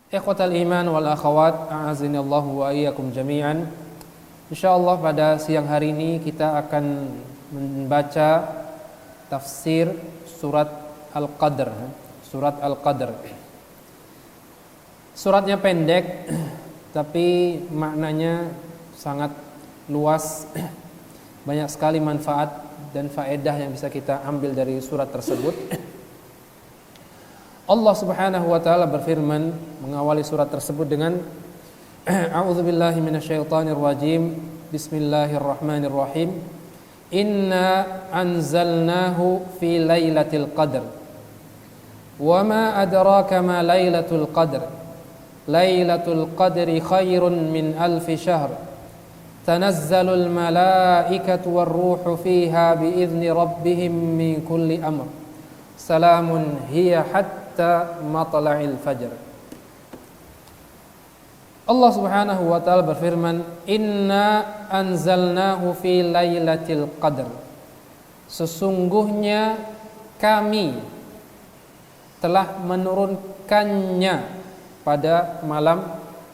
Ikhwatal iman wal akhawat, a'azinallahu wa iyyakum jami'an. Insyaallah pada siang hari ini kita akan membaca tafsir surat Al-Qadr. Surat Al-Qadr. Suratnya pendek tapi maknanya sangat luas. Banyak sekali manfaat dan faedah yang bisa kita ambil dari surat tersebut. Allah Subhanahu wa taala berfirman mengawali surat tersebut dengan A'udzubillahi minasyaitonir rajim. Bismillahirrahmanirrahim. Inna anzalnahu fi lailatul qadr. Wa ma adraka ma lailatul qadr. Lailatul qadri khairun min alfi syahr. Tanazzalul malaikatu war ruhu fiha biizni rabbihim min kulli amr. Salamun hiya hatta matla'il fajr. Allah Subhanahu wa taala berfirman, "Inna anzalnahu fi lailatul qadr." Sesungguhnya kami telah menurunkannya pada malam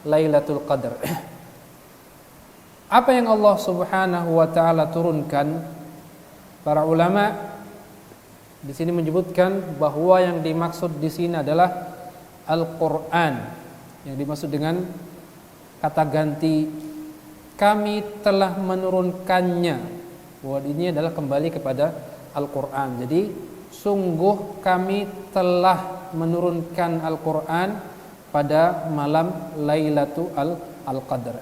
Lailatul Qadar. Apa yang Allah Subhanahu wa taala turunkan? Para ulama di sini menyebutkan bahwa yang dimaksud di sini adalah Al-Qur'an. Yang dimaksud dengan kata ganti kami telah menurunkannya. Bahwa ini adalah kembali kepada Al-Qur'an. Jadi sungguh kami telah menurunkan Al-Qur'an pada malam Lailatul Qadar.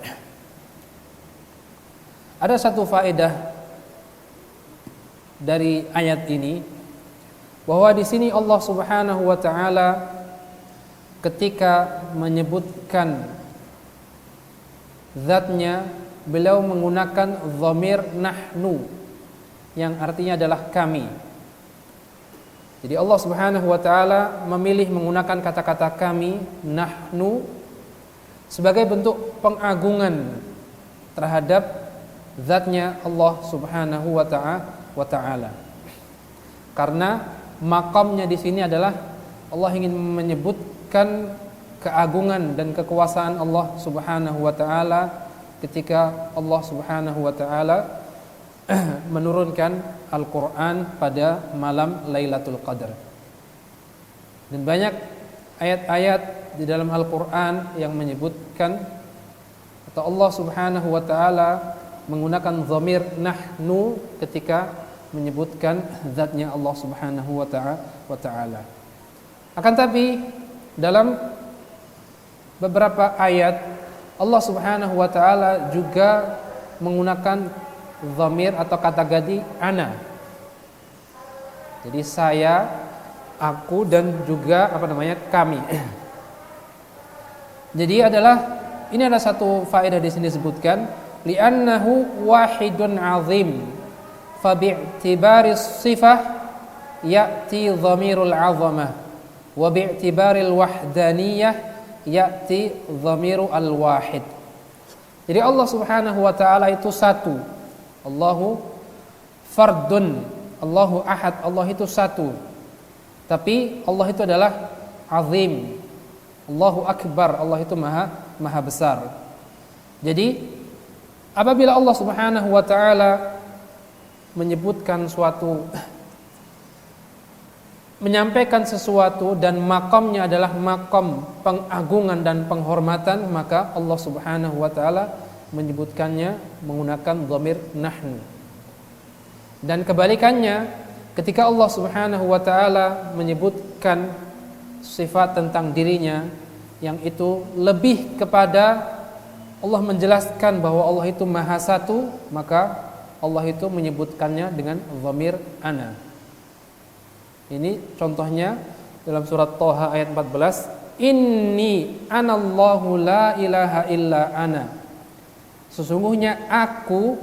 Ada satu faedah dari ayat ini bahwa di sini Allah Subhanahu wa taala ketika menyebutkan zatnya, beliau menggunakan dhamir nahnu yang artinya adalah kami. Jadi Allah Subhanahu wa taala memilih menggunakan kata-kata kami, nahnu, sebagai bentuk pengagungan terhadap zatnya Allah Subhanahu wa taala. Karena makamnya di sini adalah Allah ingin menyebutkan keagungan dan kekuasaan Allah Subhanahu wa taala ketika Allah Subhanahu wa taala menurunkan Al-Qur'an pada malam Lailatul Qadar. Dan banyak ayat-ayat di dalam Al-Qur'an yang menyebutkan atau Allah Subhanahu wa taala menggunakan dhamir nahnu ketika menyebutkan zatnya Allah Subhanahu wa taala. Akan tapi dalam beberapa ayat Allah Subhanahu wa taala juga menggunakan dhamir atau kata ganti ana. Jadi saya, aku dan juga kami. Jadi ini ada satu faedah di sini disebutkan li'annahu wahidun 'azim fa bi'tibari sifah ya'ti dhamirul 'azamah wa bi'tibari wahdaniyah ya'ti dhamiru al-wahid. Jadi Allah Subhanahu wa taala itu satu. Allahu fardun, Allahu ahad, Allah itu satu. Tapi Allah itu adalah azim. Allahu akbar, Allah itu maha besar. Jadi apabila Allah Subhanahu wa taala menyebutkan menyampaikan sesuatu dan makamnya adalah makam pengagungan dan penghormatan, maka Allah Subhanahu wa taala menyebutkannya menggunakan dhamir nahnu. Dan kebalikannya, ketika Allah Subhanahu wa taala menyebutkan sifat tentang dirinya yang itu lebih kepada Allah menjelaskan bahwa Allah itu maha satu, maka Allah itu menyebutkannya dengan dhamir ana. Ini contohnya dalam surat Thaha ayat 14, inni anallahu la ilaha illa ana. Sesungguhnya aku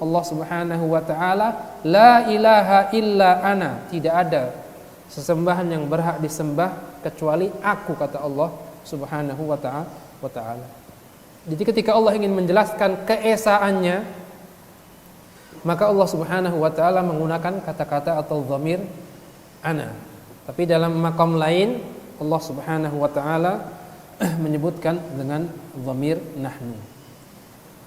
Allah Subhanahu wa taala la ilaha illa ana, tidak ada sesembahan yang berhak disembah kecuali aku, kata Allah Subhanahu wa taala. Jadi ketika Allah ingin menjelaskan keesaannya, maka Allah Subhanahu wa taala menggunakan kata-kata atau dhamir ana. Tapi dalam makam lain Allah Subhanahu wa taala menyebutkan dengan dhamir nahnu.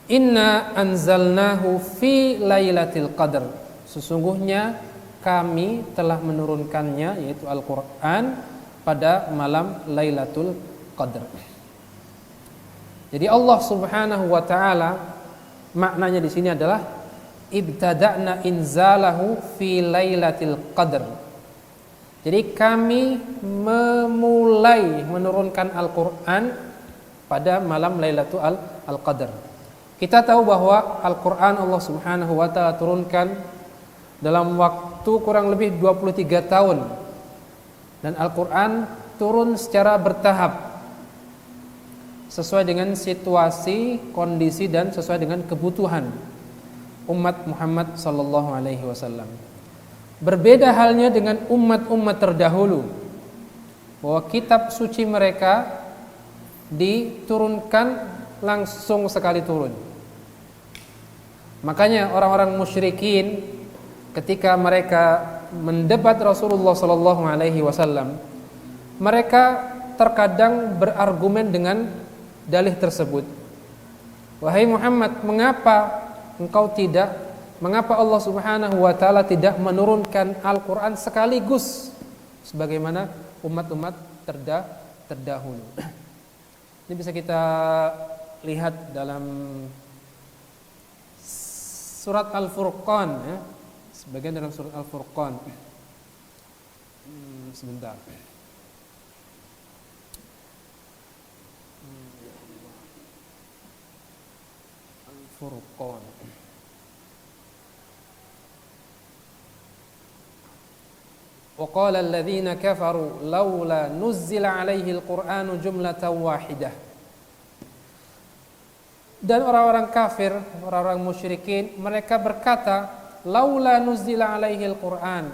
Inna anzalnahu fi lailatul qadar. Sesungguhnya kami telah menurunkannya, yaitu Al-Qur'an, pada malam Lailatul Qadar. Jadi Allah Subhanahu wa taala, maknanya di sini adalah ibtada'na inzalahu fi lailatul qadar. Jadi kami memulai menurunkan Al-Qur'an pada malam Lailatul Qadar. Kita tahu bahwa Al-Qur'an Allah Subhanahu wa taala turunkan dalam waktu kurang lebih 23 tahun. Dan Al-Qur'an turun secara bertahap, sesuai dengan situasi, kondisi, dan sesuai dengan kebutuhan umat Muhammad sallallahu alaihi wasallam. Berbeda halnya dengan umat-umat terdahulu, bahwa kitab suci mereka diturunkan langsung sekali turun. Makanya orang-orang musyrikin ketika mereka mendebat Rasulullah sallallahu alaihi wasallam, mereka terkadang berargumen dengan dalih tersebut. Wahai Muhammad, mengapa Allah Subhanahu wa taala tidak menurunkan Al-Qur'an sekaligus sebagaimana umat-umat terdahulu? Ini bisa kita lihat dalam surat Al-Furqan, ya. Sebagian dalam surat Al-Furqan. Sebentar. Al-Furqan. وقال الذين كفروا لولا نزل عليه القرآن جملة واحدة. Dan orang-orang kafir, orang-orang musyrikin, mereka berkata, laula nuzila alaihil Qur'an.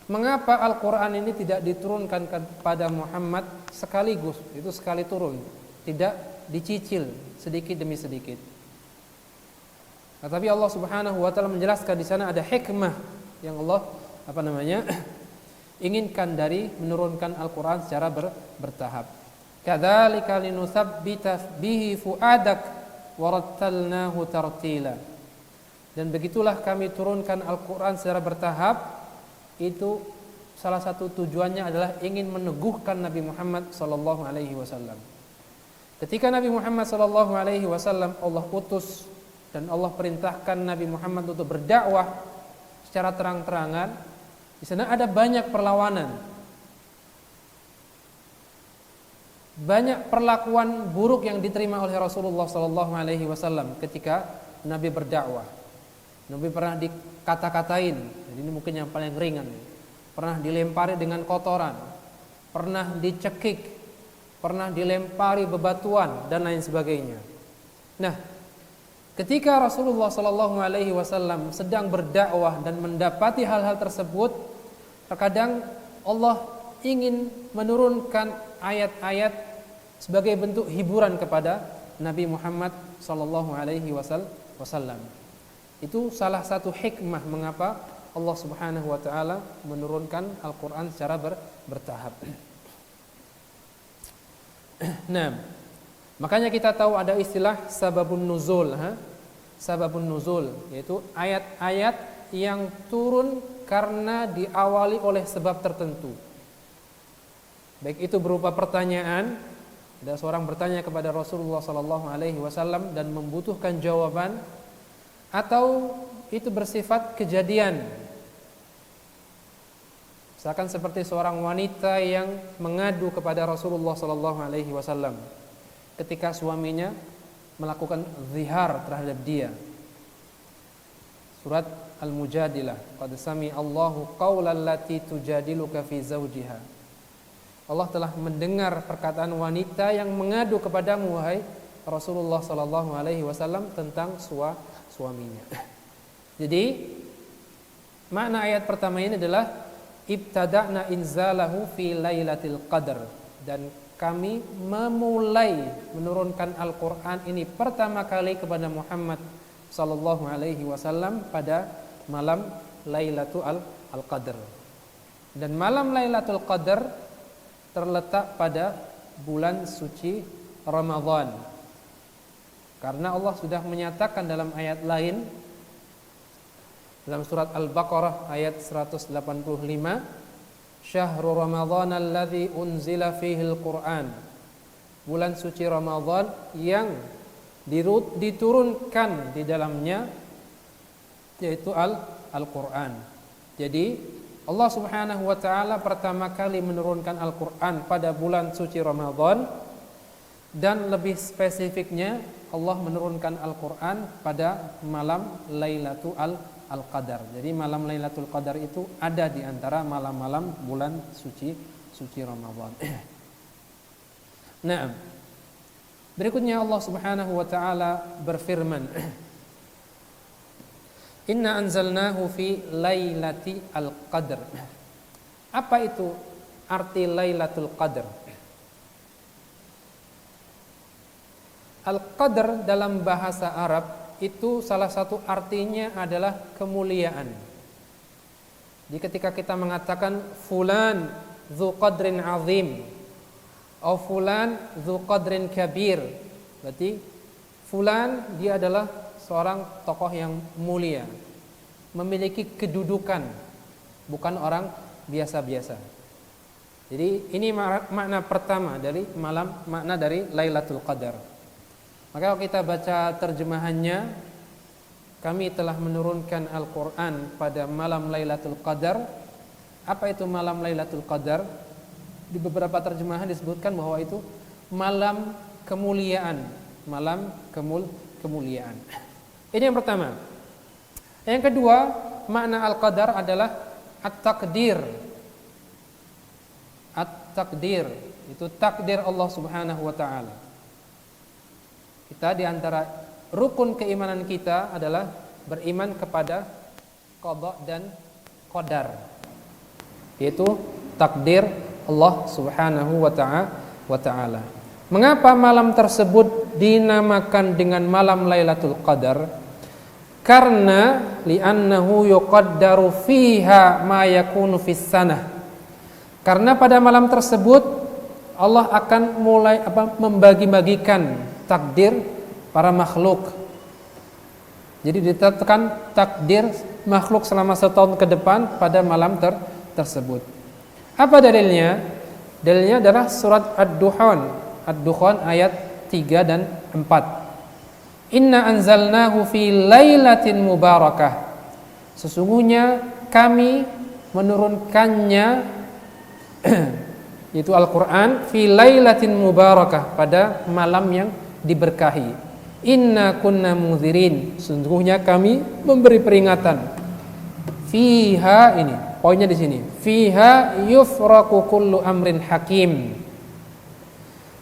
Mengapa Al-Qur'an ini tidak diturunkan kepada Muhammad sekaligus, itu sekali turun, tidak dicicil sedikit demi sedikit. Tetapi Allah Subhanahu wa taala menjelaskan di sana ada hikmah yang Allah inginkan dari menurunkan Al-Qur'an secara bertahap. Kadzalika linutsabbita bihi fuadak warattalnahu tartila. Dan begitulah kami turunkan Al-Qur'an secara bertahap. Itu salah satu tujuannya adalah ingin meneguhkan Nabi Muhammad sallallahu alaihi wasallam. Ketika Nabi Muhammad sallallahu alaihi wasallam Allah utus dan Allah perintahkan Nabi Muhammad untuk berdakwah secara terang-terangan, di sana ada banyak perlawanan. Banyak perlakuan buruk yang diterima oleh Rasulullah sallallahu alaihi wasallam ketika Nabi berdakwah. Nabi pernah dikata-katain, jadi ini mungkin yang paling ringan. Pernah dilempari dengan kotoran, pernah dicekik, pernah dilempari bebatuan dan lain sebagainya. Nah, ketika Rasulullah sallallahu alaihi wasallam sedang berdakwah dan mendapati hal-hal tersebut, terkadang Allah ingin menurunkan ayat-ayat sebagai bentuk hiburan kepada Nabi Muhammad sallallahu alaihi wasallam. Itu salah satu hikmah mengapa Allah Subhanahu wa taala menurunkan Al-Qur'an secara bertahap. Nah, makanya kita tahu ada istilah sababun nuzul, sababun nuzul, yaitu ayat-ayat yang turun karena diawali oleh sebab tertentu. Baik itu berupa pertanyaan, ada seorang bertanya kepada Rasulullah sallallahu alaihi wasallam dan membutuhkan jawaban, atau itu bersifat kejadian. Misalkan seperti seorang wanita yang mengadu kepada Rasulullah sallallahu alaihi wasallam ketika suaminya melakukan zihar terhadap dia. Surat Al-Mujadilah, qad sami Allahu qaulal lati tujadiluka fi zawjiha. Allah telah mendengar perkataan wanita yang mengadu kepadamu wahai Rasulullah sallallahu alaihi wasallam tentang suaminya. Jadi makna ayat pertama ini adalah ibtada'na inzalahu fi lailatul qadar, dan kami memulai menurunkan Al-Qur'an ini pertama kali kepada Muhammad sallallahu alaihi wasallam pada malam Lailatul Qadar. Dan malam Lailatul Qadar terletak pada bulan suci Ramadan. Karena Allah sudah menyatakan dalam ayat lain, dalam surat Al-Baqarah ayat 185, Syahrul Ramadhan alladzi unzila fihi al-Qur'an. Bulan suci Ramadan yang diturunkan di dalamnya yaitu Al-Qur'an. Jadi Allah Subhanahu wa taala pertama kali menurunkan Al-Qur'an pada bulan suci Ramadan, dan lebih spesifiknya Allah menurunkan Al-Qur'an pada malam Lailatul Qadar. Jadi malam Lailatul Qadar itu ada di antara malam-malam bulan suci Ramadan. Nah, berikutnya Allah Subhanahu wa taala berfirman, Inna anzalnahu fi lailati al-qadr. Apa itu arti Lailatul Qadar? Al-Qadr dalam bahasa Arab itu salah satu artinya adalah kemuliaan. Jadi ketika kita mengatakan fulan dzu qadrin azim atau fulan dzu qadrin kabir, berarti fulan dia adalah seorang tokoh yang mulia, memiliki kedudukan, bukan orang biasa-biasa. Jadi ini makna pertama dari makna dari Lailatul Qadar. Maka kalau kita baca terjemahannya, kami telah menurunkan Al-Quran pada malam Lailatul Qadar. Apa itu malam Lailatul Qadar? Di beberapa terjemahan disebutkan bahwa itu malam kemuliaan. Malam kemuliaan. Ini yang pertama. Yang kedua, makna Al-Qadar adalah At-Taqdir. At-Taqdir, itu takdir Allah Subhanahu wa ta'ala. Kita di antara rukun keimanan kita adalah beriman kepada qada dan qadar, yaitu takdir Allah Subhanahu wa ta'ala. Mengapa malam tersebut dinamakan dengan malam Lailatul Qadar? Karena li'annahu yuqaddaru fiha ma yakunu fis sanah. Karena pada malam tersebut Allah akan mulai membagi-bagikan takdir para makhluk. Jadi ditetapkan takdir makhluk selama setahun ke depan pada malam tersebut. Apa dalilnya? Dalilnya adalah surat Ad-Dukhan ayat 3 dan 4. Inna anzalnahu fi lailatin mubarakah. Sesungguhnya kami menurunkannya yaitu Al-Qur'an fi lailatin mubarakah, pada malam yang diberkahi. Inna kunna munzirin. Sesungguhnya kami memberi peringatan. Fiha, ini poinnya di sini. Fiha yufraqu kullu amrin hakim.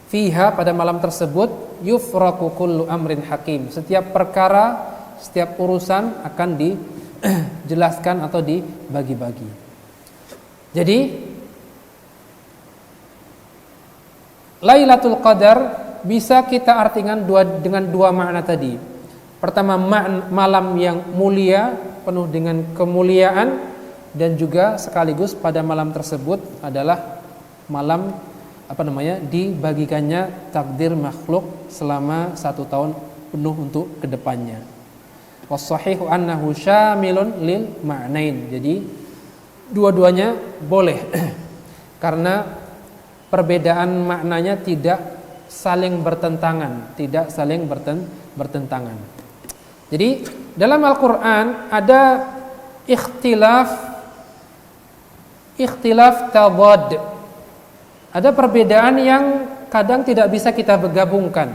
Fiha, pada malam tersebut, yufraqu kullu amrin hakim. Setiap perkara, setiap urusan akan dijelaskan atau dibagi-bagi. Jadi Lailatul Qadar bisa kita artikan dengan dua makna tadi. Pertama, malam yang mulia, penuh dengan kemuliaan, dan juga sekaligus pada malam tersebut adalah malam dibagikannya takdir makhluk selama 1 tahun penuh untuk kedepannya. Was-sahihu annahu syamilun lil ma'nain. Jadi dua-duanya boleh karena perbedaan maknanya tidak saling bertentangan, bertentangan. Jadi dalam Al-Qur'an ada ikhtilaf tadad. Ada perbedaan yang kadang tidak bisa kita bergabungkan.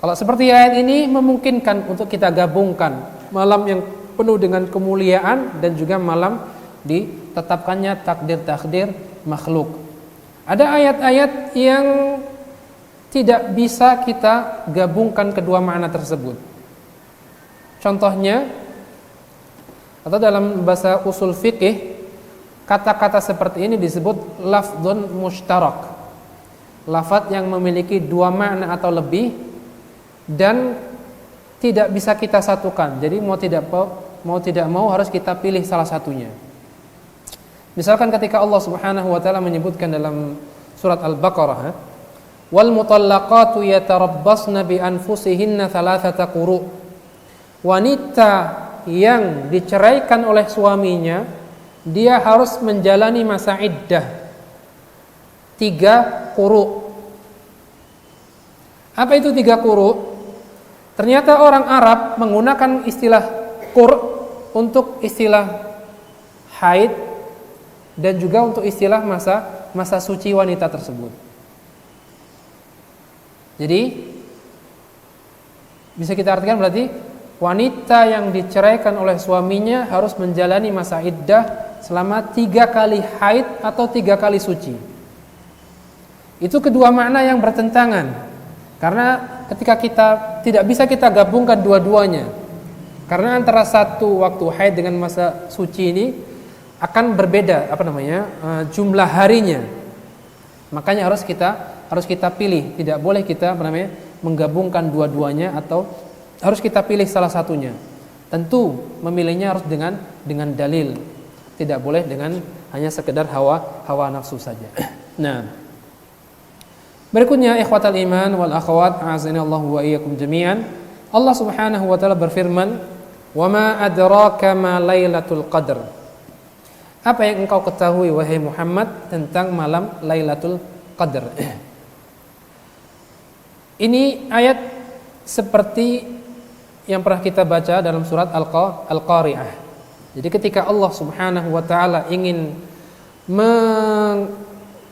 Kalau seperti ayat ini memungkinkan untuk kita gabungkan malam yang penuh dengan kemuliaan dan juga malam ditetapkannya takdir-takdir makhluk. Ada ayat-ayat yang tidak bisa kita gabungkan kedua makna tersebut. Contohnya, atau dalam bahasa usul fikih, kata-kata seperti ini disebut lafdzun mushtarak. Lafadz yang memiliki dua makna atau lebih dan tidak bisa kita satukan. Jadi mau tidak mau harus kita pilih salah satunya. Misalkan ketika Allah Subhanahu wa taala menyebutkan dalam surat Al-Baqarah, wal mutallaqatu yatarabbasna bi anfusihinna thalathata quru. Wanita yang diceraikan oleh suaminya, dia harus menjalani masa iddah 3 quru. Apa itu 3 quru? Ternyata orang Arab menggunakan istilah qur untuk istilah haid dan juga untuk istilah masa suci wanita tersebut. Jadi bisa kita artikan berarti wanita yang diceraikan oleh suaminya harus menjalani masa iddah selama 3 kali haid atau 3 kali suci. Itu kedua makna yang bertentangan. Karena ketika kita tidak bisa kita gabungkan dua-duanya. Karena antara satu waktu haid dengan masa suci ini akan berbeda jumlah harinya. Makanya harus kita pilih, tidak boleh kita menggabungkan dua-duanya atau harus kita pilih salah satunya. Tentu memilihnya harus dengan dalil. Tidak boleh dengan hanya sekedar hawa nafsu saja. Nah, berikutnya ikhwatal iman wal akhwat, a'azinallahu wa iyyakum jami'an. Allah Subhanahu wa taala berfirman, "Wa ma adraka ma lailatul qadr." Apa yang engkau ketahui wahai Muhammad tentang malam Lailatul Qadar? Ini ayat seperti yang pernah kita baca dalam surat Al-Qari'ah. Jadi ketika Allah Subhanahu wa taala ingin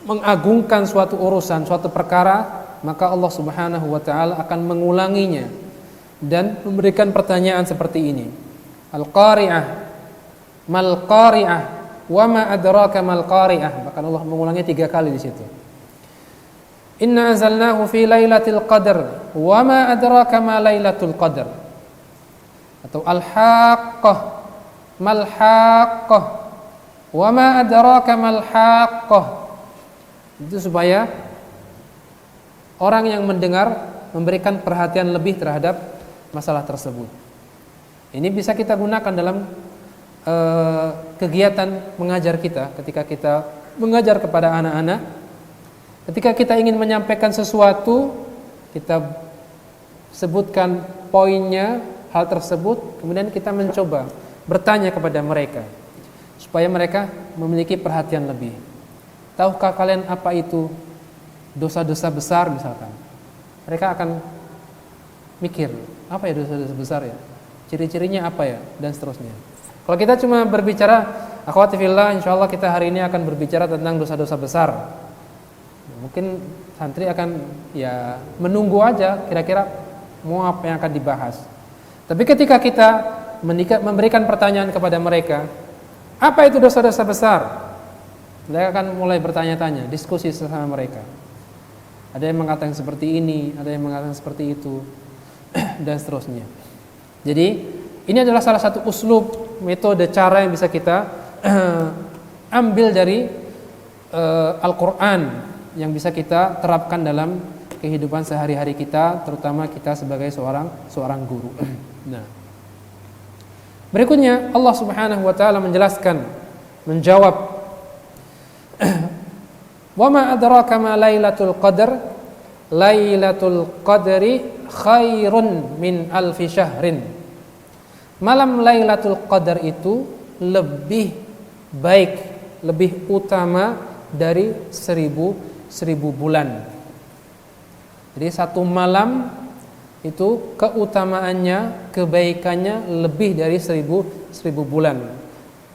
mengagungkan suatu urusan, suatu perkara, maka Allah Subhanahu wa taala akan mengulanginya dan memberikan pertanyaan seperti ini. Al-Qari'ah, mal Qari'ah, wa ma adraka mal Qari'ah. Bahkan Allah mengulangnya 3 kali di situ. Inna anzalnahu fi lailatul qadar, wa ma adraka ma lailatul qadar. Atau al-haqqah, mal haqqah, wa ma adraka mal haqqah. Itu supaya orang yang mendengar memberikan perhatian lebih terhadap masalah tersebut. Ini bisa kita gunakan dalam kegiatan mengajar kita. Ketika kita mengajar kepada anak-anak, ketika kita ingin menyampaikan sesuatu, kita sebutkan poinnya, hal tersebut, kemudian kita mencoba bertanya kepada mereka supaya mereka memiliki perhatian lebih. Tahukah kalian apa itu dosa-dosa besar misalkan? Mereka akan mikir, apa ya dosa-dosa besar ya? Ciri-cirinya apa ya? Dan seterusnya. Kalau kita cuma berbicara, akhwati fillah, insyaallah kita hari ini akan berbicara tentang dosa-dosa besar. Mungkin santri akan menunggu aja kira-kira mau apa yang akan dibahas. Tapi ketika kita memberikan pertanyaan kepada mereka, apa itu dosa-dosa besar? Mereka akan mulai bertanya-tanya, diskusi sesama mereka. Ada yang mengatakan seperti ini, ada yang mengatakan seperti itu, dan seterusnya. Jadi ini adalah salah satu uslub, metode, cara yang bisa kita ambil dari Al-Quran, yang bisa kita terapkan dalam kehidupan sehari-hari kita, terutama kita sebagai seorang guru. Nah, berikutnya Allah Subhanahu wa taala menjawab, wa ma adraka ma lailatul qadar, lailatul qadri khairun min alfi syahrin. Malam Lailatul Qadar itu lebih baik, lebih utama dari 1000 bulan. Jadi satu malam itu keutamaannya, kebaikannya lebih dari 1000 bulan.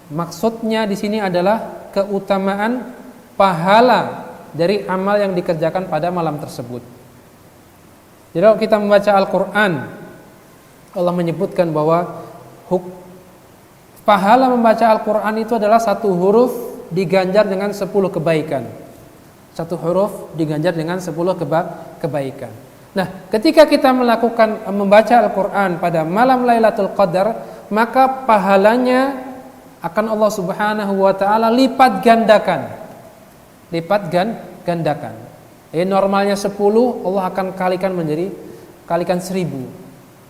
Maksudnya di sini adalah keutamaan pahala dari amal yang dikerjakan pada malam tersebut. Jadi kalau kita membaca Al-Quran, Allah menyebutkan bahwa pahala membaca Al-Quran itu adalah 1 huruf diganjar dengan 10 kebaikan. 1 huruf diganjar dengan 10 kebaikan. Nah, ketika kita membaca Al-Quran pada malam Lailatul Qadar, maka pahalanya akan Allah Subhanahu wa taala lipat gandakan. Normalnya 10, Allah akan kalikan 1000.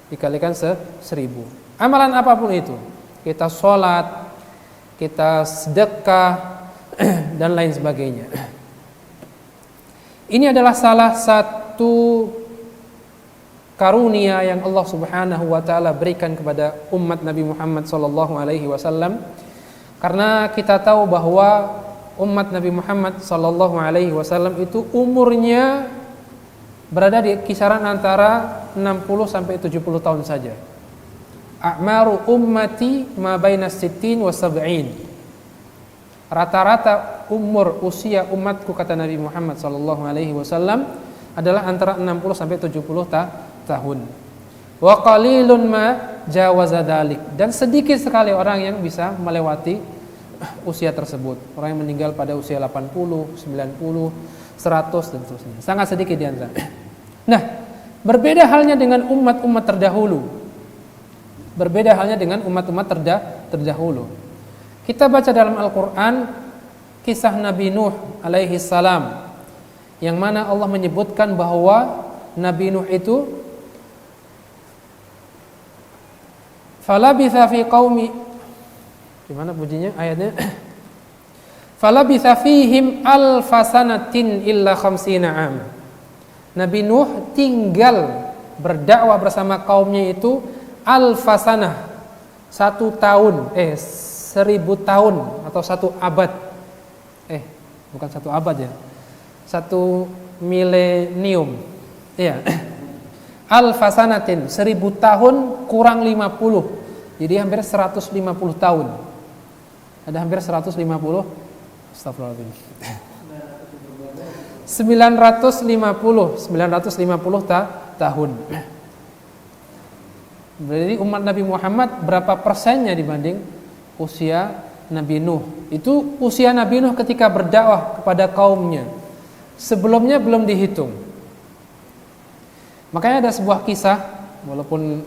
Dikalikan 1000. Amalan apapun itu, kita sholat, kita sedekah, dan lain sebagainya. Ini adalah salah satu karunia yang Allah Subhanahu wa taala berikan kepada umat Nabi Muhammad sallallahu alaihi wasallam, karena kita tahu bahwa umat Nabi Muhammad sallallahu alaihi wasallam itu umurnya berada di kisaran antara 60 sampai 70 tahun saja. A'maru ummati ma baina sittin wa sab'in. Rata-rata umur usia umatku, kata Nabi Muhammad sallallahu alaihi wasallam, adalah antara 60 sampai 70 tahun. Wa qalilun ma jawaza dzalik, dan sedikit sekali orang yang bisa melewati usia tersebut. Orang yang meninggal pada usia 80, 90, 100 dan seterusnya. Sangat sedikit di antara. Nah, berbeda halnya dengan umat-umat terdahulu. Berbeda halnya dengan umat-umat terdahulu. Kita baca dalam Al-Qur'an kisah Nabi Nuh alaihi salam, yang mana Allah menyebutkan bahwa Nabi Nuh itu falabitha fi qaumi, gimana bunyinya ayatnya? Falabitha fihim alfasanatin illa khamsina am. Nabi Nuh tinggal berdakwah bersama kaumnya itu alfasanah, 1 tahun, 1000 tahun atau 1 abad. Bukan 1 abad ya. 1 milenium. Iya. Alfasanatin, 1000 tahun kurang 50. Jadi hampir 150 tahun. Ada hampir 150. Astagfirullahaladzim. 950 tahun. Berarti umat Nabi Muhammad berapa persennya dibanding usia Nabi Nuh? Itu usia Nabi Nuh ketika berdakwah kepada kaumnya. Sebelumnya belum dihitung. Makanya ada sebuah kisah, walaupun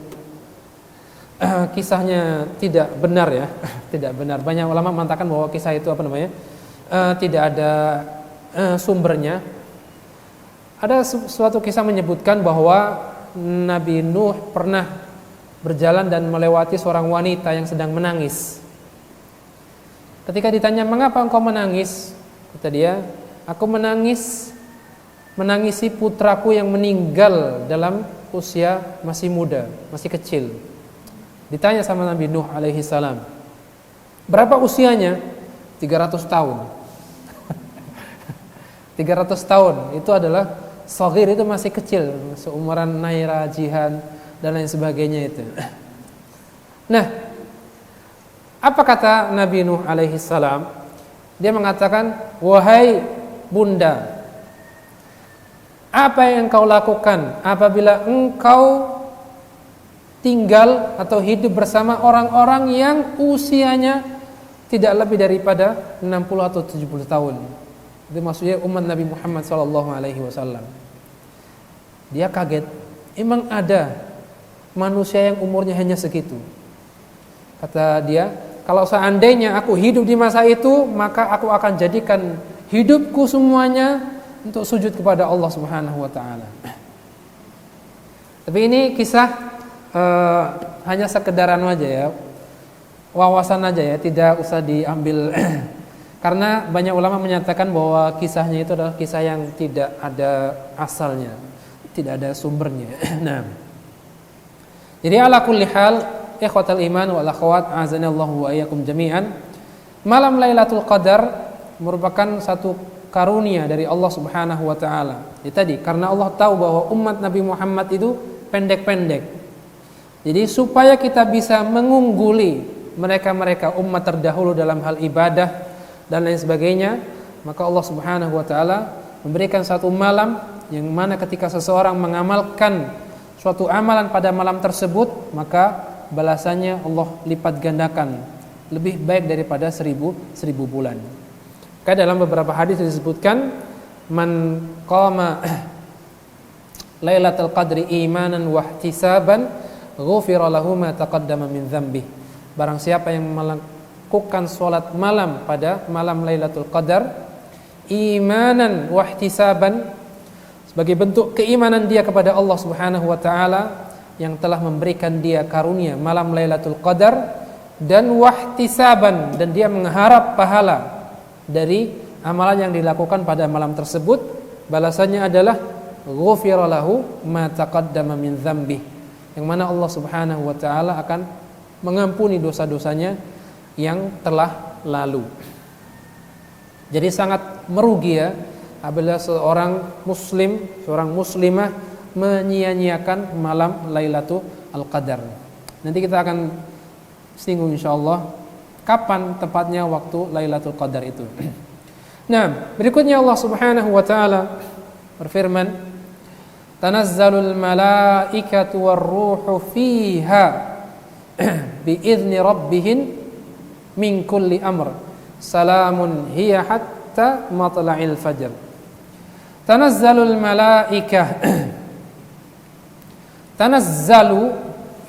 kisahnya tidak benar ya, tidak benar. Banyak ulama mengatakan bahwa kisah itu tidak ada sumbernya. Ada suatu kisah menyebutkan bahwa Nabi Nuh pernah berjalan dan melewati seorang wanita yang sedang menangis. Ketika ditanya, "Mengapa engkau menangis?" Kata dia, "Aku menangisi putraku yang meninggal dalam usia masih muda, masih kecil." Ditanya sama Nabi Nuh alaihi salam, "Berapa usianya?" 300 tahun. 300 tahun itu adalah saghir, itu masih kecil, seumuran Naira, Jihan dan lain sebagainya itu. Nah, apa kata Nabi Nuh alaihi salam? Dia mengatakan, "Wahai bunda, apa yang engkau lakukan apabila engkau tinggal atau hidup bersama orang-orang yang usianya tidak lebih daripada 60 atau 70 tahun?" Itu maksudnya umat Nabi Muhammad SAW. Dia kaget, emang ada manusia yang umurnya hanya segitu? Kata dia, "Kalau seandainya aku hidup di masa itu, maka aku akan jadikan hidupku semuanya untuk sujud kepada Allah Subhanahu wa taala." Tapi ini kisah hanya sekedaran aja ya, wawasan aja ya, tidak usah diambil karena banyak ulama menyatakan bahwa kisahnya itu adalah kisah yang tidak ada asalnya, tidak ada sumbernya. Nah, jadi ala kulli hal, ikhwatal iman wal akhwat, azanallahu wa iyyakum jami'an, malam Lailatul Qadar merupakan satu karunia dari Allah Subhanahu wa taala. Ya tadi, karena Allah tahu bahwa umat Nabi Muhammad itu pendek-pendek. Jadi supaya kita bisa mengungguli mereka-mereka umat terdahulu dalam hal ibadah dan lain sebagainya, maka Allah Subhanahu wa taala memberikan satu malam yang mana ketika seseorang mengamalkan suatu amalan pada malam tersebut, maka balasannya Allah lipat gandakan, lebih baik daripada 1000 bulan. Maka dalam beberapa hadis disebutkan, "Man qama Lailatul Qadri imanan wa ihtisaban, ghufira lahu ma taqaddama min dzambi." Barang siapa yang melakukan salat malam pada malam Lailatul Qadar imanan wa ihtisaban, sebagai bentuk keimanan dia kepada Allah Subhanahu wa taala yang telah memberikan dia karunia malam Lailatul Qadar, dan wahtisaban, dan dia mengharap pahala dari amalan yang dilakukan pada malam tersebut, balasannya adalah ghufira lahu ma taqaddama min dzambi, yang mana Allah Subhanahu wa taala akan mengampuni dosa-dosanya yang telah lalu. Jadi sangat merugi ya apabila seorang muslim, seorang muslimah menyia-nyiakan malam Lailatul Qadar. Nanti kita akan singgung insyaallah kapan tepatnya waktu Lailatul Qadar itu. Nah, berikutnya Allah Subhanahu wa taala berfirman, "Tanazzalul malaikatu war-ruhu fiha biizni rabbihim min kulli amr. Salamun hiya hatta matla'il fajr." Tanazzalul malaikah. Tanazzalu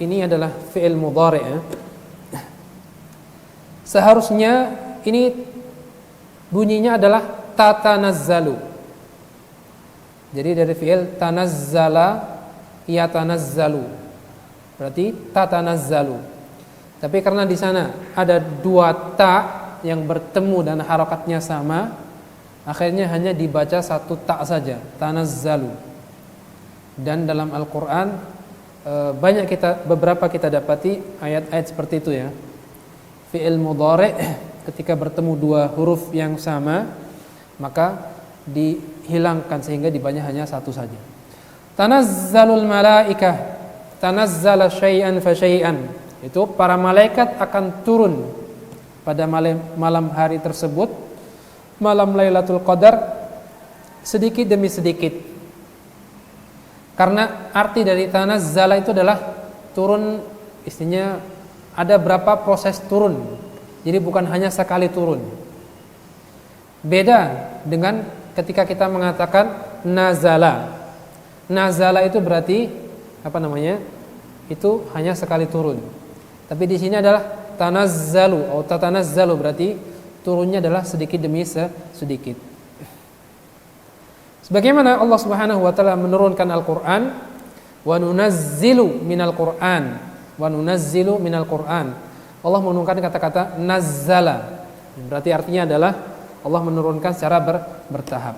ini adalah fi'il mudhari' ya. Seharusnya ini bunyinya adalah tatanazzalu. Jadi dari fi'il tanazzala yatanazzalu, berarti tatanazzalu. Tapi karena di sana ada dua ta yang bertemu dan harakatnya sama, akhirnya hanya dibaca satu ta saja, tanazzalu. Dan dalam Al-Qur'an beberapa kita dapati ayat-ayat seperti itu ya. Fi'il mudhari' ketika bertemu dua huruf yang sama maka dihilangkan sehingga dibaca hanya satu saja. Tanazzalul malaikah, tanazzala syai'an fa syai'an. Itu para malaikat akan turun pada malam hari tersebut, malam Lailatul Qadar, sedikit demi sedikit. Karena arti dari tanazzala itu adalah turun, istilahnya ada berapa proses turun. Jadi bukan hanya sekali turun. Beda dengan ketika kita mengatakan nazala. Nazala itu berarti apa namanya? Itu hanya sekali turun. Tapi di sini adalah tanazzalu atau tatanazzalu, berarti turunnya adalah sedikit demi sedikit. Sebagaimana Allah Subhanahu wa taala menurunkan Al-Qur'an, wa nunazzilu minal Qur'an, wa nunazzilu minal Qur'an. Allah menurunkan kata-kata nazzala. Berarti artinya adalah Allah menurunkan secara bertahap.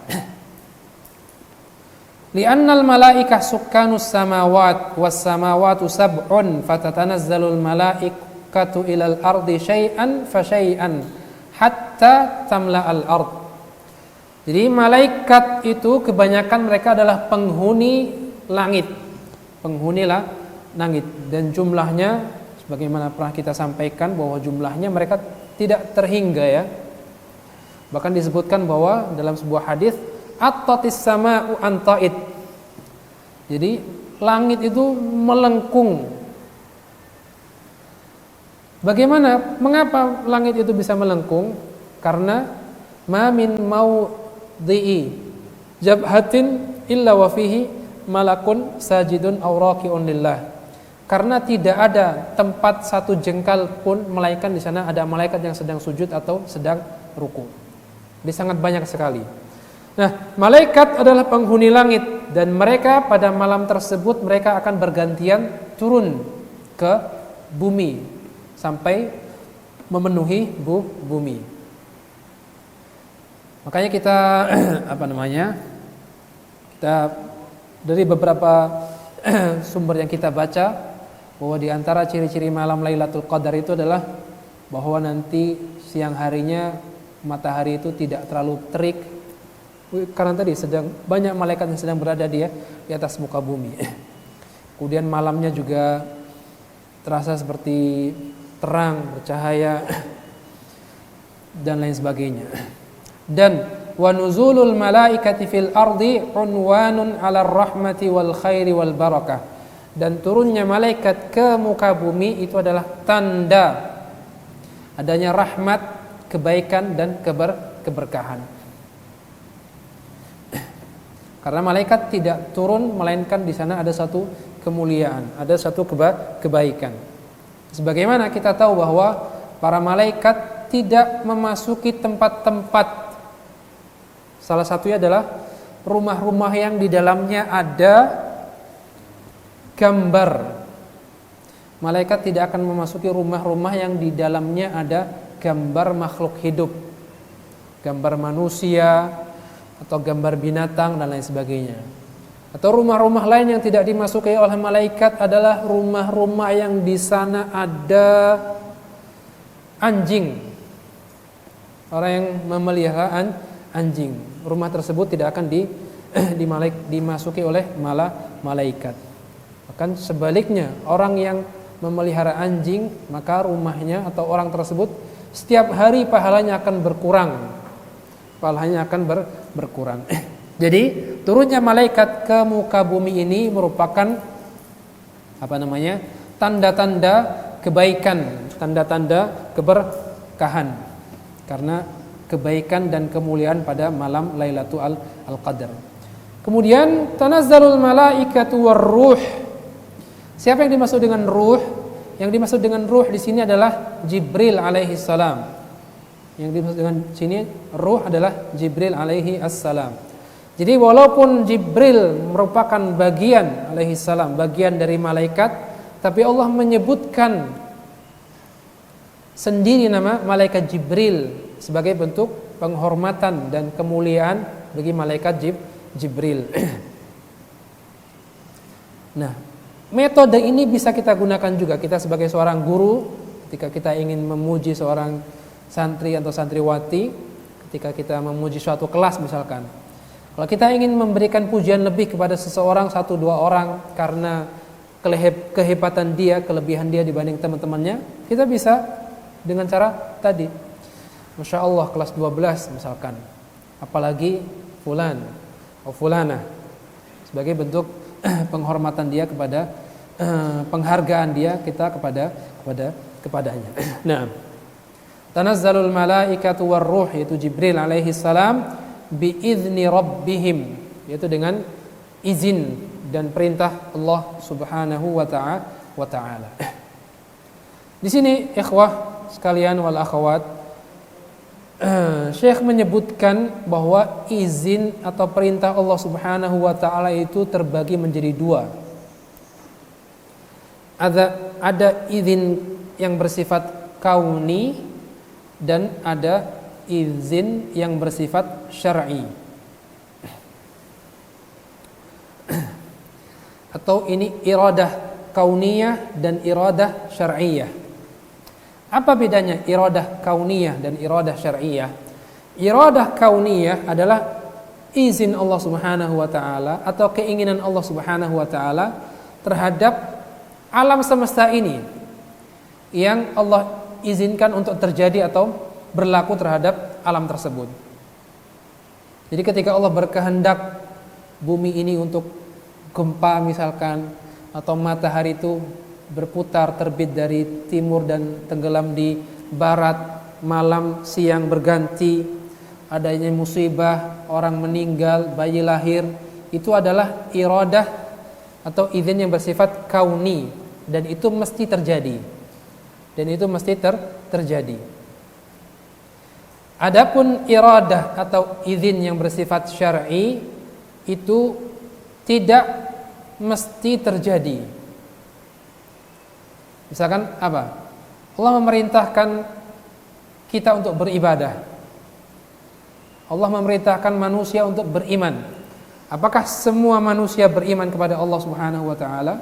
Li'annal malaikah sukkanus samawat was samawatu sab'un fatatanazzalul malaikatu ilal ardi syai'an fa syai'an hatta tamla'al ard. Jadi malaikat itu kebanyakan mereka adalah penghuni langit. Penghuni langit, dan jumlahnya sebagaimana pernah kita sampaikan bahwa jumlahnya mereka tidak terhingga ya. Bahkan disebutkan bahwa dalam sebuah hadis attatis sama'u anta'id. Jadi langit itu melengkung. Bagaimana? Mengapa langit itu bisa melengkung? Karena ma min maudhi'i jabhatin illa wa fihi malakun sajidun aw raki'un lillah. Karena tidak ada tempat satu jengkal pun melainkan di sana ada malaikat yang sedang sujud atau sedang ruku. Jadi sangat banyak sekali. Nah, malaikat adalah penghuni langit dan mereka pada malam tersebut mereka akan bergantian turun ke bumi sampai memenuhi bumi. Makanya kita kita dari beberapa sumber yang kita baca bahwa di antara ciri-ciri malam Lailatul Qadar itu adalah bahwa nanti siang harinya matahari itu tidak terlalu terik karena tadi sedang banyak malaikat yang sedang berada di atas muka bumi. Kemudian malamnya juga terasa seperti terang, bercahaya dan lain sebagainya. Dan wa nuzulul malaikati fil ardi unwanun 'alar rahmati wal khairi wal barakah. Dan turunnya malaikat ke muka bumi itu adalah tanda adanya rahmat, kebaikan dan keberkahan. Karena malaikat tidak turun melainkan di sana ada satu kemuliaan, ada satu kebaikan. Sebagaimana kita tahu bahwa para malaikat tidak memasuki tempat-tempat. Salah satunya adalah rumah-rumah yang di dalamnya ada gambar. Malaikat tidak akan memasuki rumah-rumah yang di dalamnya ada gambar makhluk hidup. gambar manusia atau gambar binatang dan lain sebagainya. Atau rumah-rumah lain yang tidak dimasuki oleh malaikat adalah rumah-rumah yang di sana ada anjing. Orang yang memelihara anjing, rumah tersebut tidak akan dimasuki oleh malaikat. Bahkan sebaliknya, orang yang memelihara anjing, maka rumahnya atau orang tersebut setiap hari pahalanya akan berkurang. Berkurang. Jadi turunnya malaikat ke muka bumi ini merupakan tanda-tanda kebaikan, tanda-tanda keberkahan, karena kebaikan dan kemuliaan pada malam Lailatul Qadar. Kemudian tanazzalul malaikatu warruh. Siapa yang dimaksud dengan ruh? Yang dimaksud dengan ruh di sini adalah Jibril alaihi salam. Yang dimaksud dengan sini ruh adalah Jibril alaihi assalam. Jadi walaupun Jibril merupakan bagian alaihi salam, bagian dari malaikat, tapi Allah menyebutkan sendiri nama malaikat Jibril sebagai bentuk penghormatan dan kemuliaan bagi malaikat Jibril. Nah, metode ini bisa kita gunakan juga kita sebagai seorang guru ketika kita ingin memuji seorang santri atau santriwati, ketika kita memuji suatu kelas misalkan. Kalau kita ingin memberikan pujian lebih kepada seseorang, 1-2 orang karena kehebatan dia, kelebihan dia dibanding teman-temannya, kita bisa dengan cara tadi. Masya Allah kelas 12 misalkan, apalagi fulan atau fulana, sebagai bentuk penghormatan dia kepada penghargaan dia kita kepadanya. Nah, tanazzalul malaikatu warruh, yaitu Jibril alaihi salam, biizni rabbihim, yaitu dengan izin dan perintah Allah Subhanahu wa ta'ala. Di sini ikhwah sekalian wal akhwat, Syekh menyebutkan bahwa izin atau perintah Allah Subhanahu wa ta'ala itu terbagi menjadi 2. Ada izin yang bersifat kauni dan ada izin yang bersifat syar'i. Atau ini iradah kauniyah dan iradah syar'iyah. Apa bedanya iradah kauniyah dan iradah syar'iyah? Iradah kauniyah adalah izin Allah Subhanahu wa ta'ala atau keinginan Allah Subhanahu wa ta'ala terhadap alam semesta ini yang Allah izinkan untuk terjadi atau berlaku terhadap alam tersebut. Jadi ketika Allah berkehendak bumi ini untuk gempa misalkan, atau matahari itu berputar terbit dari timur dan tenggelam di barat, malam siang berganti, adanya musibah, orang meninggal, bayi lahir, itu adalah iradah atau izin yang bersifat kauni, dan itu mesti terjadi. Terjadi. Adapun iradah atau izin yang bersifat syar'i itu tidak mesti terjadi. Misalkan apa? Allah memerintahkan kita untuk beribadah. Allah memerintahkan manusia untuk beriman. Apakah semua manusia beriman kepada Allah Subhanahu wa ta'ala?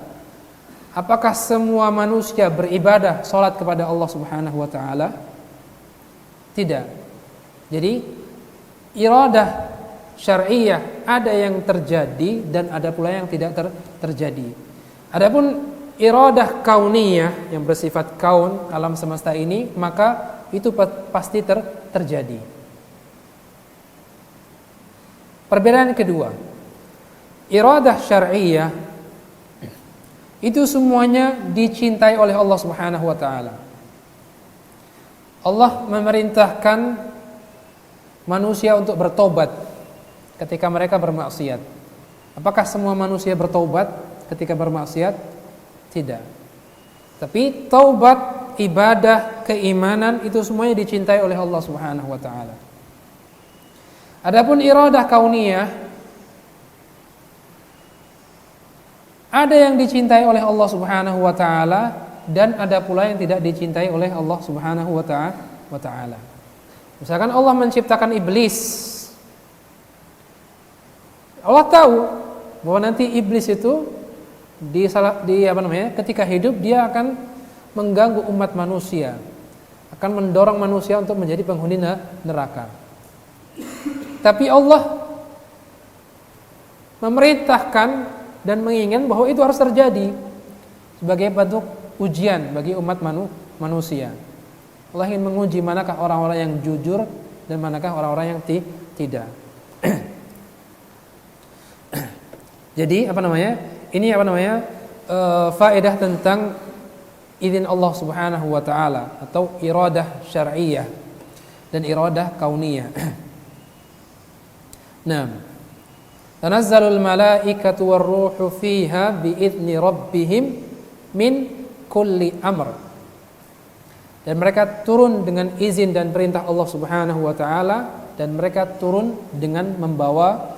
Apakah semua manusia beribadah, salat kepada Allah Subhanahu wa ta'ala? Tidak. Jadi iradah syar'iyah ada yang terjadi dan ada pula yang tidak terjadi. Adapun iradah kauniyah yang bersifat kaun, alam semesta ini, maka itu pasti terjadi. Perbedaan kedua, iradah syar'iyah itu semuanya dicintai oleh Allah Subhanahu wa ta'ala. Allah memerintahkan manusia untuk bertobat ketika mereka bermaksiat. Apakah semua manusia bertobat ketika bermaksiat? Tidak. Tapi taubat, ibadah, keimanan itu semuanya dicintai oleh Allah Subhanahu wa ta'ala. Adapun iradah kauniyah, ada yang dicintai oleh Allah Subhanahu wa ta'ala dan ada pula yang tidak dicintai oleh Allah Subhanahu wa ta'ala. Misalkan Allah menciptakan iblis. Allah tahu bahwa nanti iblis itu ketika hidup dia akan mengganggu umat manusia, akan mendorong manusia untuk menjadi penghuni neraka. Tapi Allah memerintahkan dan menginginkan bahwa itu harus terjadi sebagai bentuk ujian bagi umat manusia. Allah ingin menguji manakah orang-orang yang jujur dan manakah orang-orang yang tidak. Jadi ini faedah tentang izin Allah Subhanahu wa taala atau iradah syar'iyyah dan iradah kauniyah. Naam. Tanazzalul malaikatu war-ruhu fiha biizni rabbihim min kulli amr. Dan mereka turun dengan izin dan perintah Allah Subhanahu wa taala, dan mereka turun dengan membawa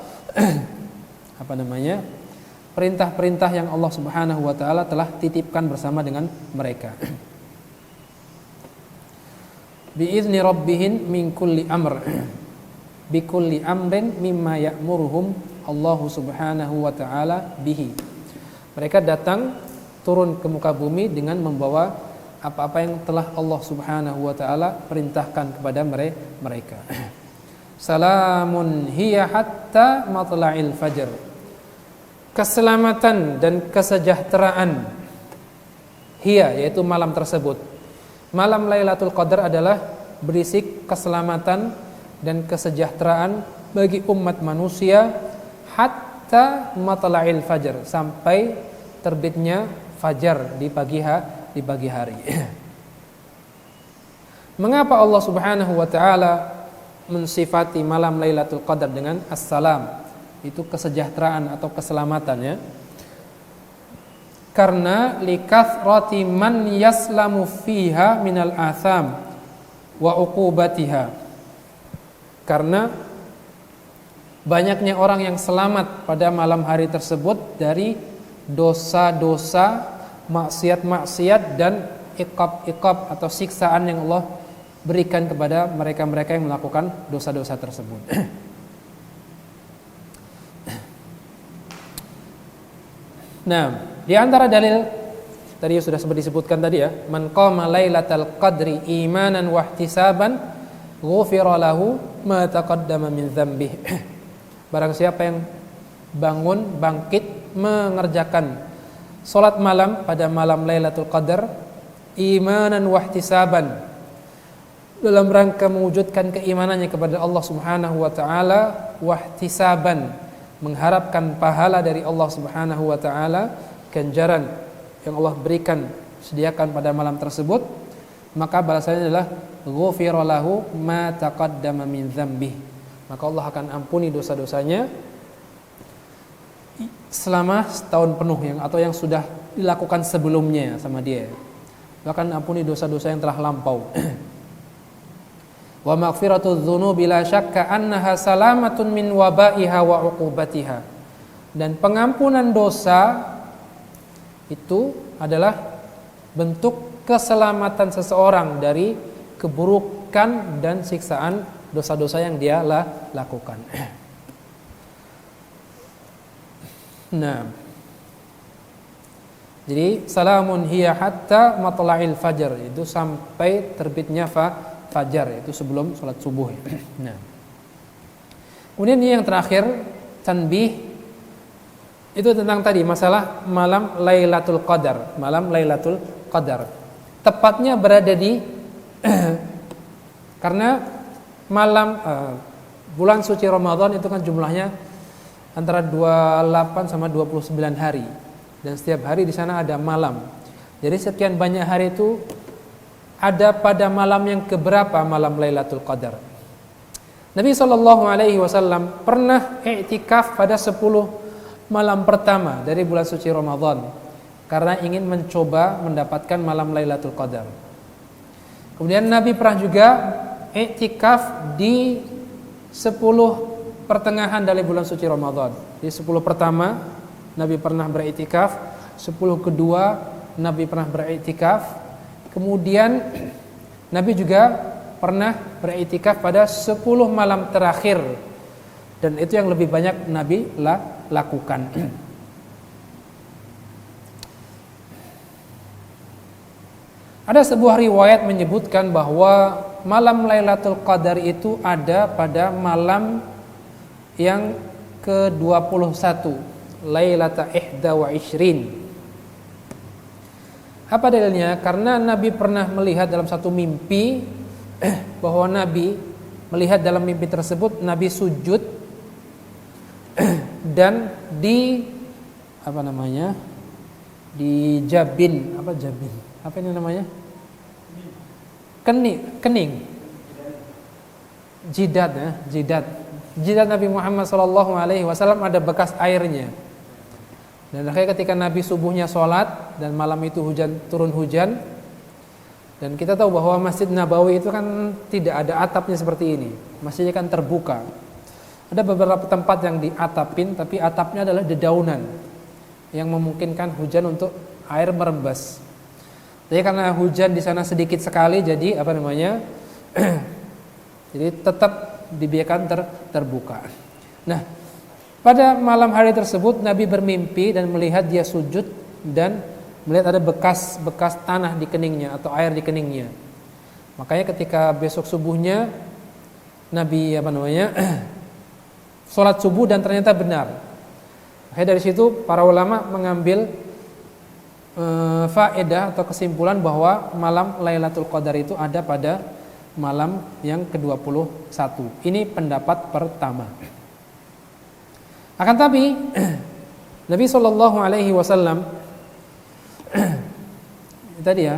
perintah-perintah yang Allah Subhanahu wa taala telah titipkan bersama dengan mereka. Biizni rabbihim min kulli amr. Bi kulli amrin mimma ya'muruhum Allah Subhanahu wa taala bihi. Mereka datang turun ke muka bumi dengan membawa apa-apa yang telah Allah Subhanahu wa taala perintahkan kepada mereka. Salamun hiya hatta matla'il fajr. Keselamatan dan kesejahteraan hiya, yaitu malam tersebut. Malam Lailatul Qadar adalah berisik keselamatan dan kesejahteraan bagi umat manusia hatta matla'il fajr, sampai terbitnya fajar di pagi hari. Mengapa Allah Subhanahu wa taala mensifati malam Lailatul Qadar dengan as-salam? Itu kesejahteraan atau keselamatan, ya. Karena likathrati man yaslamu fiha minal atham wa uqubatiha. Karena banyaknya orang yang selamat pada malam hari tersebut dari dosa-dosa, maksiat-maksiat dan iqab atau siksaan yang Allah berikan kepada mereka-mereka yang melakukan dosa-dosa tersebut. Nah, di antara dalil tadi sudah sempat disebutkan tadi, ya, man qama lailatal qadri imanan wa ihtisaban ghufira lahu ma taqaddama min dzambih. Barang siapa yang bangkit mengerjakan salat malam pada malam Lailatul Qadar imanan wa ihtisaban, dalam rangka mewujudkan keimanannya kepada Allah Subhanahu wa taala, wa ihtisaban, mengharapkan pahala dari Allah Subhanahu wa taala, ganjaran yang Allah berikan sediakan pada malam tersebut, maka balasannya adalah ghufira lahu ma taqaddama min dzambih. Maka Allah akan ampuni dosa-dosanya selama setahun penuh yang sudah dilakukan sebelumnya sama dia. Allah akan ampuni dosa-dosa yang telah lampau. Wa maghfiratudz dzunubi la syakka annaha salamatun min wabaiha wa uqubatiha. Dan pengampunan dosa itu adalah bentuk keselamatan seseorang dari keburukan dan siksaan dosa-dosa yang dia lakukan. Nah, jadi salamun hiya hatta matla'il fajar, itu sampai terbitnya fajar, itu sebelum sholat subuh. Nah, kemudian ini yang terakhir, tanbih, itu tentang tadi masalah malam Lailatul Qadar. Malam Lailatul Qadar tepatnya berada di karena malam bulan suci Ramadan itu kan jumlahnya antara 28 sama 29 hari, dan setiap hari di sana ada malam. Jadi sekian banyak hari itu ada pada malam yang keberapa malam Lailatul Qadar. Nabi SAW pernah i'tikaf pada 10 malam pertama dari bulan suci Ramadan karena ingin mencoba mendapatkan malam Lailatul Qadar. Kemudian Nabi pernah juga i'tikaf di 10 pertengahan dari bulan suci Ramadan. Di 10 pertama Nabi pernah beriktikaf, 10 kedua Nabi pernah beriktikaf. Kemudian Nabi juga pernah beriktikaf pada 10 malam terakhir, dan itu yang lebih banyak Nabi lakukan. Ada sebuah riwayat menyebutkan bahwa malam Lailatul Qadar itu ada pada malam yang ke-21, Lailata Ihda wa Ishrin. Apa dalilnya? Karena Nabi pernah melihat dalam satu mimpi bahwa Nabi melihat dalam mimpi tersebut Nabi sujud dan di jabin, apa ini namanya? Kening. Jidat Nabi Muhammad SAW ada bekas airnya. Dan akhirnya ketika Nabi subuhnya sholat dan malam itu turun hujan, dan kita tahu bahwa Masjid Nabawi itu kan tidak ada atapnya seperti ini, masjidnya kan terbuka. Ada beberapa tempat yang diatapin, tapi atapnya adalah dedaunan yang memungkinkan hujan untuk air merembas. Jadi karena hujan di sana sedikit sekali, jadi jadi tetap dibiarkan terbuka. Nah, pada malam hari tersebut Nabi bermimpi dan melihat dia sujud dan melihat ada bekas tanah di keningnya atau air di keningnya. Makanya ketika besok subuhnya Nabi sholat subuh dan ternyata benar. Akhirnya dari situ para ulama mengambil faedah atau kesimpulan bahwa malam Lailatul Qadar itu ada pada malam yang ke-21. Ini pendapat pertama. Akan tapi Nabi SAW tadi ya,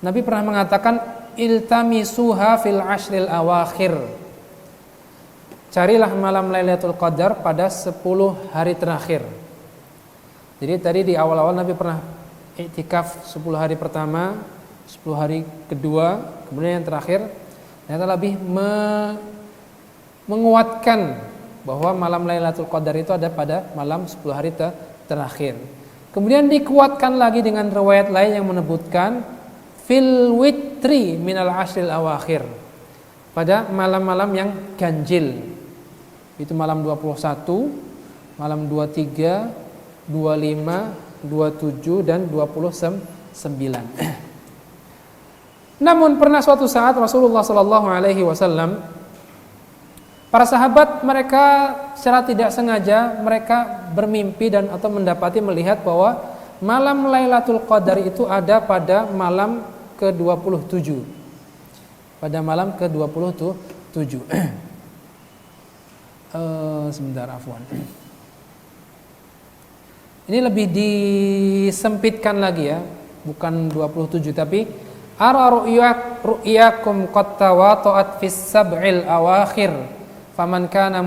Nabi pernah mengatakan iltamisuha fil ashril awakhir. Carilah malam Lailatul Qadar pada 10 hari terakhir. Jadi tadi di awal-awal Nabi pernah iktikaf 10 hari pertama, 10 hari kedua, kemudian yang terakhir ternyata lebih menguatkan bahwa malam Lailatul Qadar itu ada pada malam 10 hari terakhir. Kemudian dikuatkan lagi dengan riwayat lain yang menyebutkan fil witri minal ashril awakhir, pada malam-malam yang ganjil. Itu malam 21, malam 23, 25, 27 dan 29. Namun pernah suatu saat Rasulullah SAW, para sahabat mereka secara tidak sengaja mereka bermimpi dan atau melihat bahwa malam Lailatul Qadar itu ada pada malam ke-27. Pada malam ke-27. Sebentar, afwan. Ini lebih disempitkan lagi ya, bukan 27 tapi ara ru'yakum qad tawata'at fis sab'il awakhir faman kana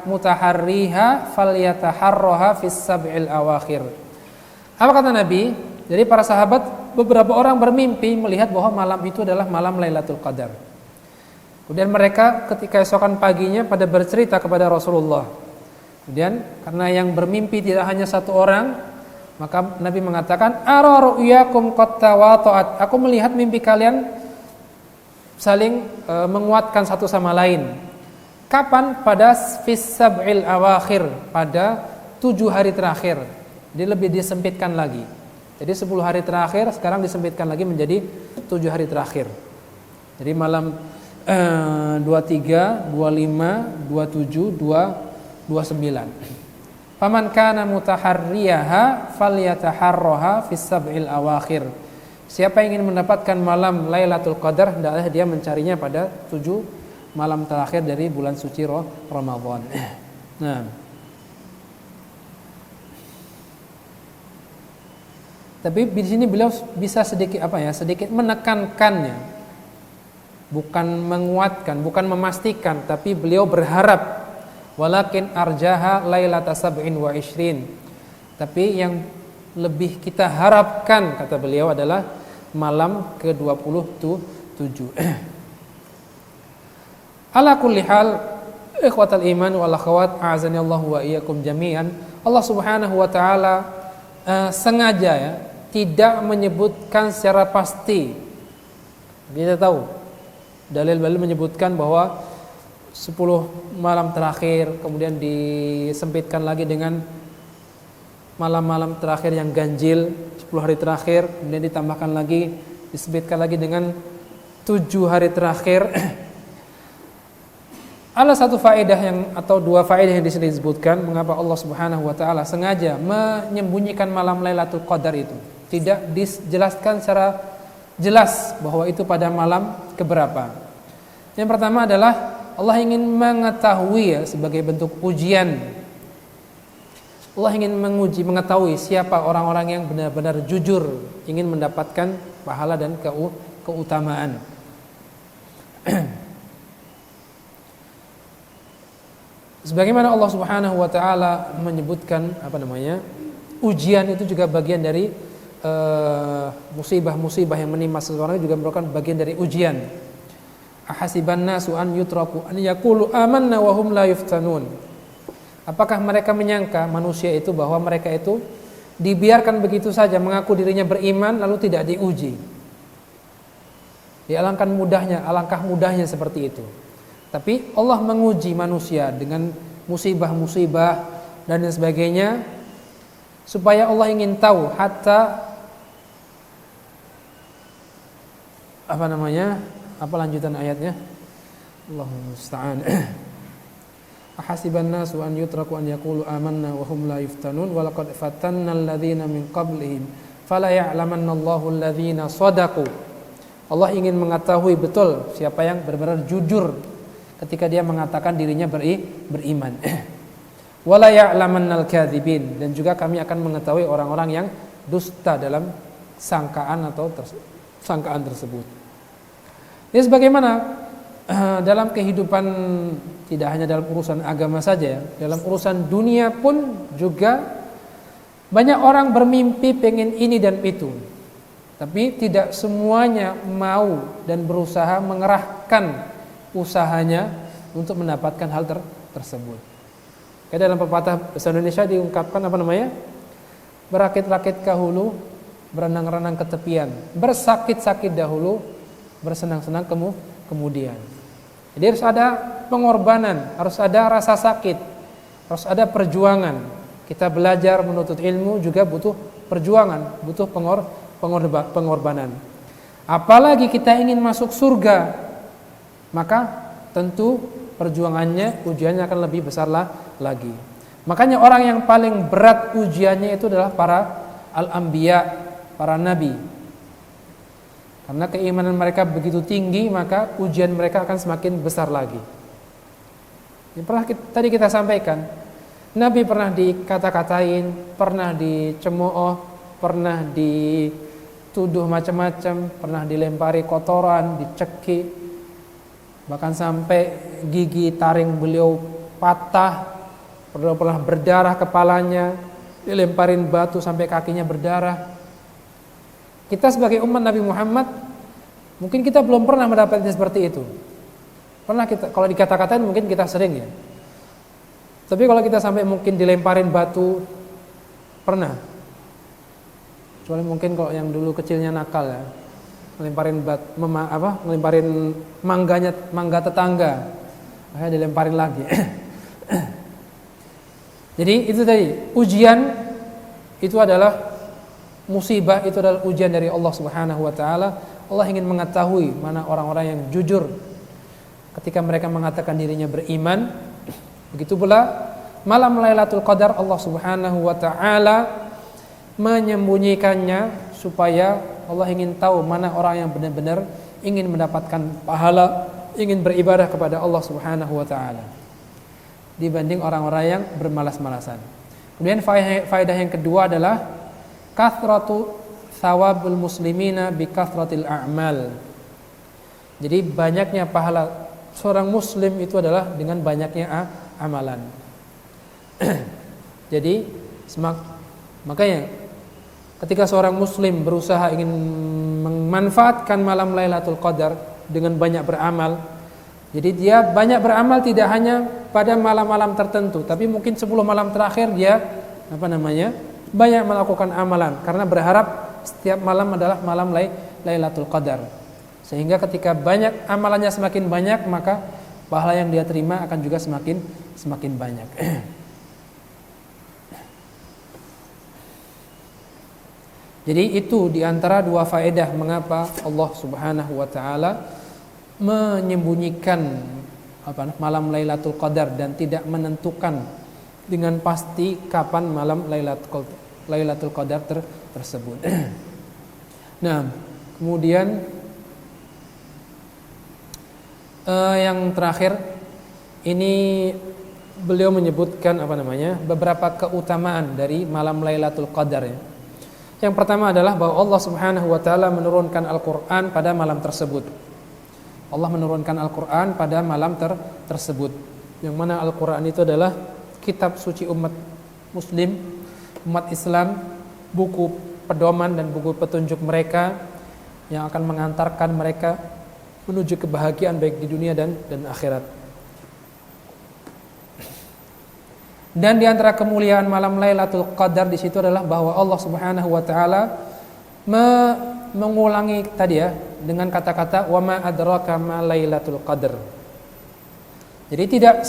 mutaharriha falyataharraha fis sab'il awakhir. Apa kata Nabi? Jadi para sahabat beberapa orang bermimpi melihat bahwa malam itu adalah malam Lailatul Qadar. Kemudian mereka ketika esokan paginya pada bercerita kepada Rasulullah. Kemudian karena yang bermimpi tidak hanya satu orang, maka Nabi mengatakan ara ru'yakum qad tawata'at. Aku melihat mimpi kalian saling menguatkan satu sama lain. Kapan? Pada fis sab'il awakhir, pada 7 hari terakhir. Jadi lebih disempitkan lagi. Jadi 10 hari terakhir sekarang disempitkan lagi menjadi 7 hari terakhir. Jadi malam 23, 25, 27, 29. Faman kana mutaharriyaha falyataharraha fis sab'il awakhir. Siapa yang ingin mendapatkan malam Lailatul Qadar, hendaklah dia mencarinya pada 7 malam terakhir dari bulan suci Ramadan. Nah, tapi di sini beliau bisa sedikit sedikit menekankannya. Bukan menguatkan, bukan memastikan, tapi beliau berharap walakin arjaha lailata sab'in wa ishrin. Tapi yang lebih kita harapkan, kata beliau, adalah malam ke-27. Ala kulli hal, ikhwatal iman wal akhwat, a'azanillahu wa iyyakum jami'an. Allah Subhanahu wa taala sengaja tidak menyebutkan secara pasti. Kita tahu Dalil-dalil menyebutkan bahwa 10 malam terakhir, kemudian disempitkan lagi dengan malam-malam terakhir yang ganjil, 10 hari terakhir, kemudian ditambahkan lagi, disempitkan lagi dengan 7 hari terakhir. Ada satu faedah atau dua faedah yang di sini disebutkan mengapa Allah Subhanahu wa taala sengaja menyembunyikan malam Lailatul Qadar itu. Tidak dijelaskan secara jelas bahwa itu pada malam keberapa. Yang pertama adalah Allah ingin mengetahui, sebagai bentuk ujian. Allah ingin mengetahui siapa orang-orang yang benar-benar jujur, ingin mendapatkan pahala dan keutamaan. Sebagaimana Allah Subhanahu wa taala menyebutkan ujian itu juga bagian dari musibah-musibah yang menimpa seseorang, juga merupakan bagian dari ujian. Ahasiban nasu an yutraku an yaqulu amanna wa hum la yuftanun. Apakah mereka menyangka manusia itu bahwa mereka itu dibiarkan begitu saja mengaku dirinya beriman lalu tidak diuji? Alangkah mudahnya seperti itu. Tapi Allah menguji manusia dengan musibah-musibah dan lain sebagainya, supaya Allah ingin tahu apa lanjutan ayatnya? Allahu musta'an. Ahasiban nasu an yutraku an yaqulu amanna wa hum la yuftanun wa laqad fatanna alladhina min qablihim fala ya'lamanna Allahu alladhina shadaqu. Allah ingin mengetahui betul siapa yang benar-benar jujur ketika dia mengatakan dirinya beriman. Wala ya'lamannal kadzibin, dan juga kami akan mengetahui orang-orang yang dusta dalam sangkaan sangkaan tersebut. Ini sebagaimana dalam kehidupan, tidak hanya dalam urusan agama saja, dalam urusan dunia pun juga banyak orang bermimpi pengen ini dan itu, tapi tidak semuanya mau dan berusaha mengerahkan usahanya untuk mendapatkan hal tersebut. Kayak dalam pepatah bahasa Indonesia diungkapkan berakit-rakit ke hulu, berenang-renang ke tepian, bersakit-sakit dahulu, bersenang-senang kemudian. Jadi harus ada pengorbanan, harus ada rasa sakit, harus ada perjuangan. Kita belajar menuntut ilmu juga butuh perjuangan, butuh pengorbanan. Apalagi kita ingin masuk surga, maka tentu perjuangannya, ujiannya akan lebih besar lagi. Makanya orang yang paling berat ujiannya itu adalah para al-anbiya, para nabi. Karena keimanan mereka begitu tinggi, maka ujian mereka akan semakin besar lagi. Yang tadi kita sampaikan, Nabi pernah dikata-katain, pernah dicemooh, pernah dituduh macam-macam, pernah dilempari kotoran, dicekik, bahkan sampai gigi taring beliau patah, pernah berdarah kepalanya, dilemparin batu sampai kakinya berdarah. Kita sebagai umat Nabi Muhammad, mungkin kita belum pernah mendapatkan seperti itu. Pernah kita, kalau dikata-katain mungkin kita sering ya. Tapi kalau kita sampai mungkin dilemparin batu, pernah. Kecuali mungkin kalau yang dulu kecilnya nakal ya, ngelemparin mangga tetangga, akhirnya dilemparin lagi. Jadi itu tadi, ujian itu adalah musibah, itu adalah ujian dari Allah Subhanahu wa taala. Allah ingin mengetahui mana orang-orang yang jujur ketika mereka mengatakan dirinya beriman. Begitu pula malam Lailatul Qadar, Allah Subhanahu wa taala menyembunyikannya supaya Allah ingin tahu mana orang yang benar-benar ingin mendapatkan pahala, ingin beribadah kepada Allah Subhanahu wa taala, dibanding orang-orang yang bermalas-malasan. Kemudian faedah yang kedua adalah kathratu thawabul muslimina bi kathratil a'mal. Jadi banyaknya pahala seorang muslim itu adalah dengan banyaknya amalan. Jadi makanya ketika seorang muslim berusaha ingin memanfaatkan malam Lailatul Qadar dengan banyak beramal, jadi dia banyak beramal tidak hanya pada malam-malam tertentu, tapi mungkin 10 malam terakhir dia banyak melakukan amalan karena berharap setiap malam adalah malam Lailatul Qadar. Sehingga ketika banyak amalannya semakin banyak, maka pahala yang dia terima akan juga semakin banyak. Jadi itu diantara dua faedah mengapa Allah Subhanahu wa taala menyembunyikan malam Lailatul Qadar dan tidak menentukan dengan pasti kapan malam Lailatul Qadar tersebut. Nah, kemudian yang terakhir ini beliau menyebutkan beberapa keutamaan dari malam Lailatul Qadar ya. Yang pertama adalah bahwa Allah Subhanahu wa taala menurunkan Al-Qur'an pada malam tersebut. Allah menurunkan Al-Qur'an pada malam tersebut. Yang mana Al-Qur'an itu adalah kitab suci umat muslim, umat Islam, buku pedoman dan buku petunjuk mereka yang akan mengantarkan mereka menuju kebahagiaan baik di dunia dan akhirat. Dan di antara kemuliaan malam Lailatul Qadar di situ adalah bahwa Allah Subhanahu wa taala mengulangi tadi ya dengan kata-kata wa ma adraka ma Lailatul Qadar. Jadi tidak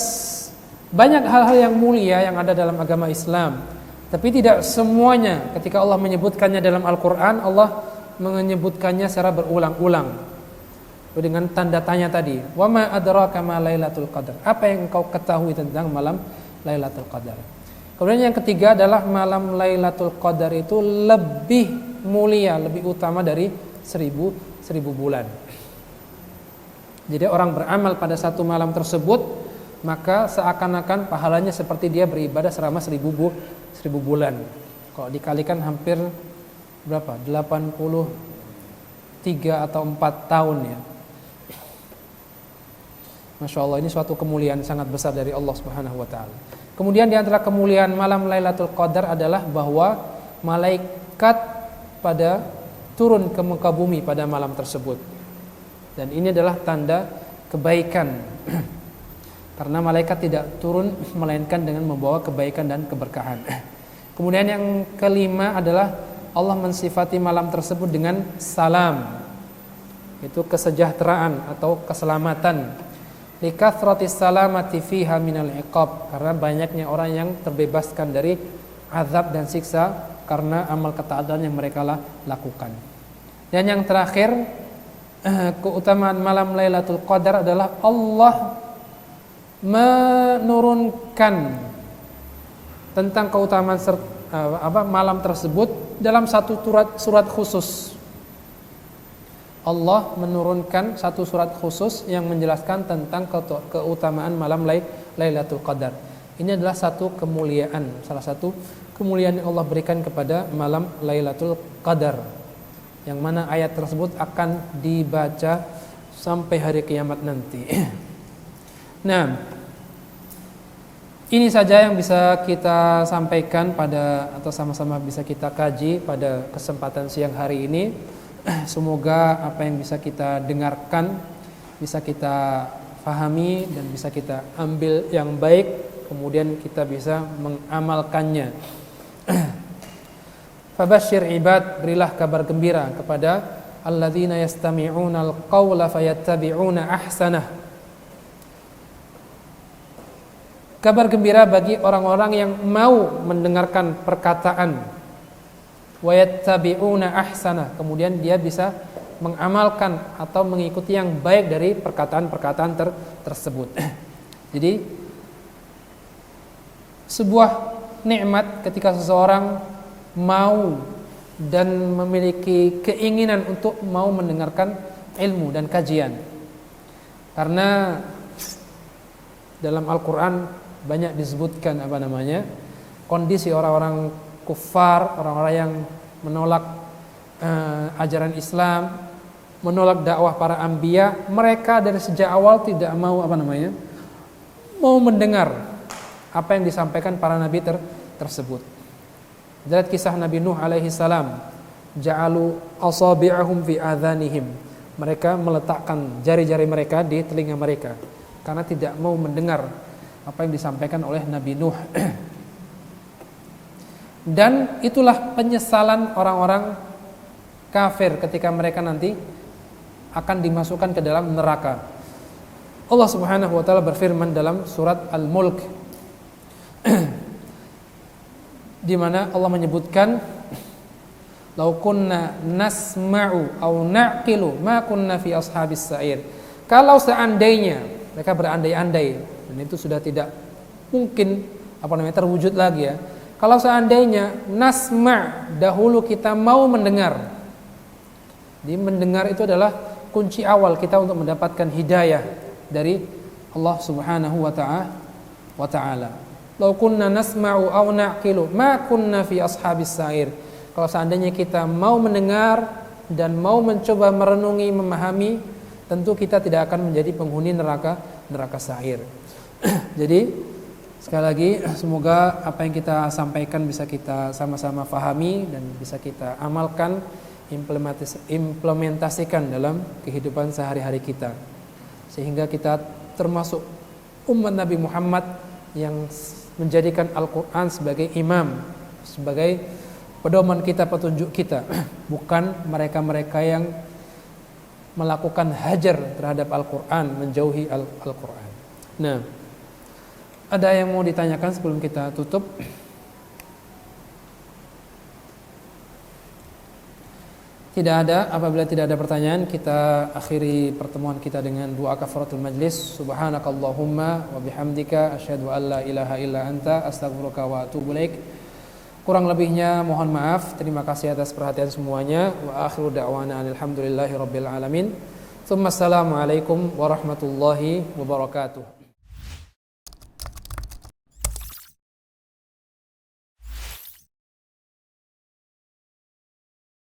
banyak hal-hal yang mulia yang ada dalam agama Islam, tapi tidak semuanya ketika Allah menyebutkannya dalam Al-Qur'an, Allah menyebutkannya secara berulang-ulang dengan tanda tanya tadi, wa ma adraka ma Lailatul Qadar, apa yang engkau ketahui tentang malam Lailatul Qadar. Kemudian yang ketiga adalah malam Lailatul Qadar itu lebih mulia, lebih utama dari 1000 bulan. Jadi orang beramal pada satu malam tersebut, maka seakan-akan pahalanya seperti dia beribadah selama 1000 bulan. Kalau dikalikan hampir berapa? 83 atau 4 tahun ya. Masya Allah, ini suatu kemuliaan sangat besar dari Allah Subhanahu wa taala. Kemudian di antara kemuliaan malam Lailatul Qadar adalah bahwa malaikat pada turun ke muka bumi pada malam tersebut. Dan ini adalah tanda kebaikan. Karena malaikat tidak turun melainkan dengan membawa kebaikan dan keberkahan. Kemudian yang kelima adalah Allah mensifati malam tersebut dengan salam. Itu kesejahteraan atau keselamatan. Likathratis salamati fiha minal iqab, karena banyaknya orang yang terbebaskan dari azab dan siksa karena amal ketaatan yang mereka lakukan. Dan yang terakhir, keutamaan malam Lailatul Qadar adalah Allah menurunkan tentang keutamaan malam tersebut dalam satu surat khusus. Allah menurunkan satu surat khusus yang menjelaskan tentang keutamaan malam Lailatul Qadar. Ini adalah satu kemuliaan, salah satu kemuliaan yang Allah berikan kepada malam Lailatul Qadar, yang mana ayat tersebut akan dibaca sampai hari kiamat nanti. Nah, ini saja yang bisa kita sampaikan atau sama-sama bisa kita kaji pada kesempatan siang hari ini. Semoga apa yang bisa kita dengarkan bisa kita fahami dan bisa kita ambil yang baik, kemudian kita bisa mengamalkannya. Fabashshir ibad, berilah kabar gembira kepada alladzina yastami'una al-qawla fayattabi'una ahsanah. Kabar gembira bagi orang-orang yang mau mendengarkan perkataan wa yattabi'una ahsana, kemudian dia bisa mengamalkan atau mengikuti yang baik dari perkataan-perkataan tersebut. Jadi sebuah nikmat ketika seseorang mau dan memiliki keinginan untuk mau mendengarkan ilmu dan kajian. Karena dalam Al-Qur'an banyak disebutkan kondisi orang-orang kufar, orang-orang yang menolak ajaran Islam, menolak dakwah para anbiya. Mereka dari sejak awal tidak mau mau mendengar apa yang disampaikan para nabi tersebut. Lihat kisah Nabi Nuh alaihi salam, ja'alu asabi'ahum fi adhanihim. Mereka meletakkan jari-jari mereka di telinga mereka karena tidak mau mendengar apa yang disampaikan oleh Nabi Nuh. Dan itulah penyesalan orang-orang kafir ketika mereka nanti akan dimasukkan ke dalam neraka. Allah Subhanahu wa taala berfirman dalam surat Al-Mulk di mana Allah menyebutkan lau kunna nasma'u aw na'qilu ma kunna fi ashabis sa'ir. Kalau seandainya, mereka berandai-andai dan itu sudah tidak mungkin terwujud lagi ya. Kalau seandainya nasma' dahulu kita mau mendengar. Jadi mendengar itu adalah kunci awal kita untuk mendapatkan hidayah dari Allah Subhanahu wa taala. Lau kunna nasma'u aw na'qilu ma kunna fi ashabis sa'ir. Kalau seandainya kita mau mendengar dan mau mencoba merenungi, memahami, tentu kita tidak akan menjadi penghuni neraka sa'ir. Jadi sekali lagi, semoga apa yang kita sampaikan bisa kita sama-sama fahami dan bisa kita amalkan, implementasikan dalam kehidupan sehari-hari kita. Sehingga kita termasuk umat Nabi Muhammad yang menjadikan Al-Quran sebagai imam, sebagai pedoman kita, petunjuk kita. Bukan mereka-mereka yang melakukan hajar terhadap Al-Quran, menjauhi Al-Quran. Nah, ada yang mau ditanyakan sebelum kita tutup? Tidak ada. Apabila tidak ada pertanyaan, kita akhiri pertemuan kita dengan doa kafaratul majlis. Subhanakallahumma wa bihamdika asyhadu an la ilaha illa anta astaghfiruka wa atubu ilaik. Kurang lebihnya mohon maaf. Terima kasih atas perhatian semuanya. Wa akhiru da'wana alhamdulillahi rabbil alamin. Assalamualaikum warahmatullahi wabarakatuh.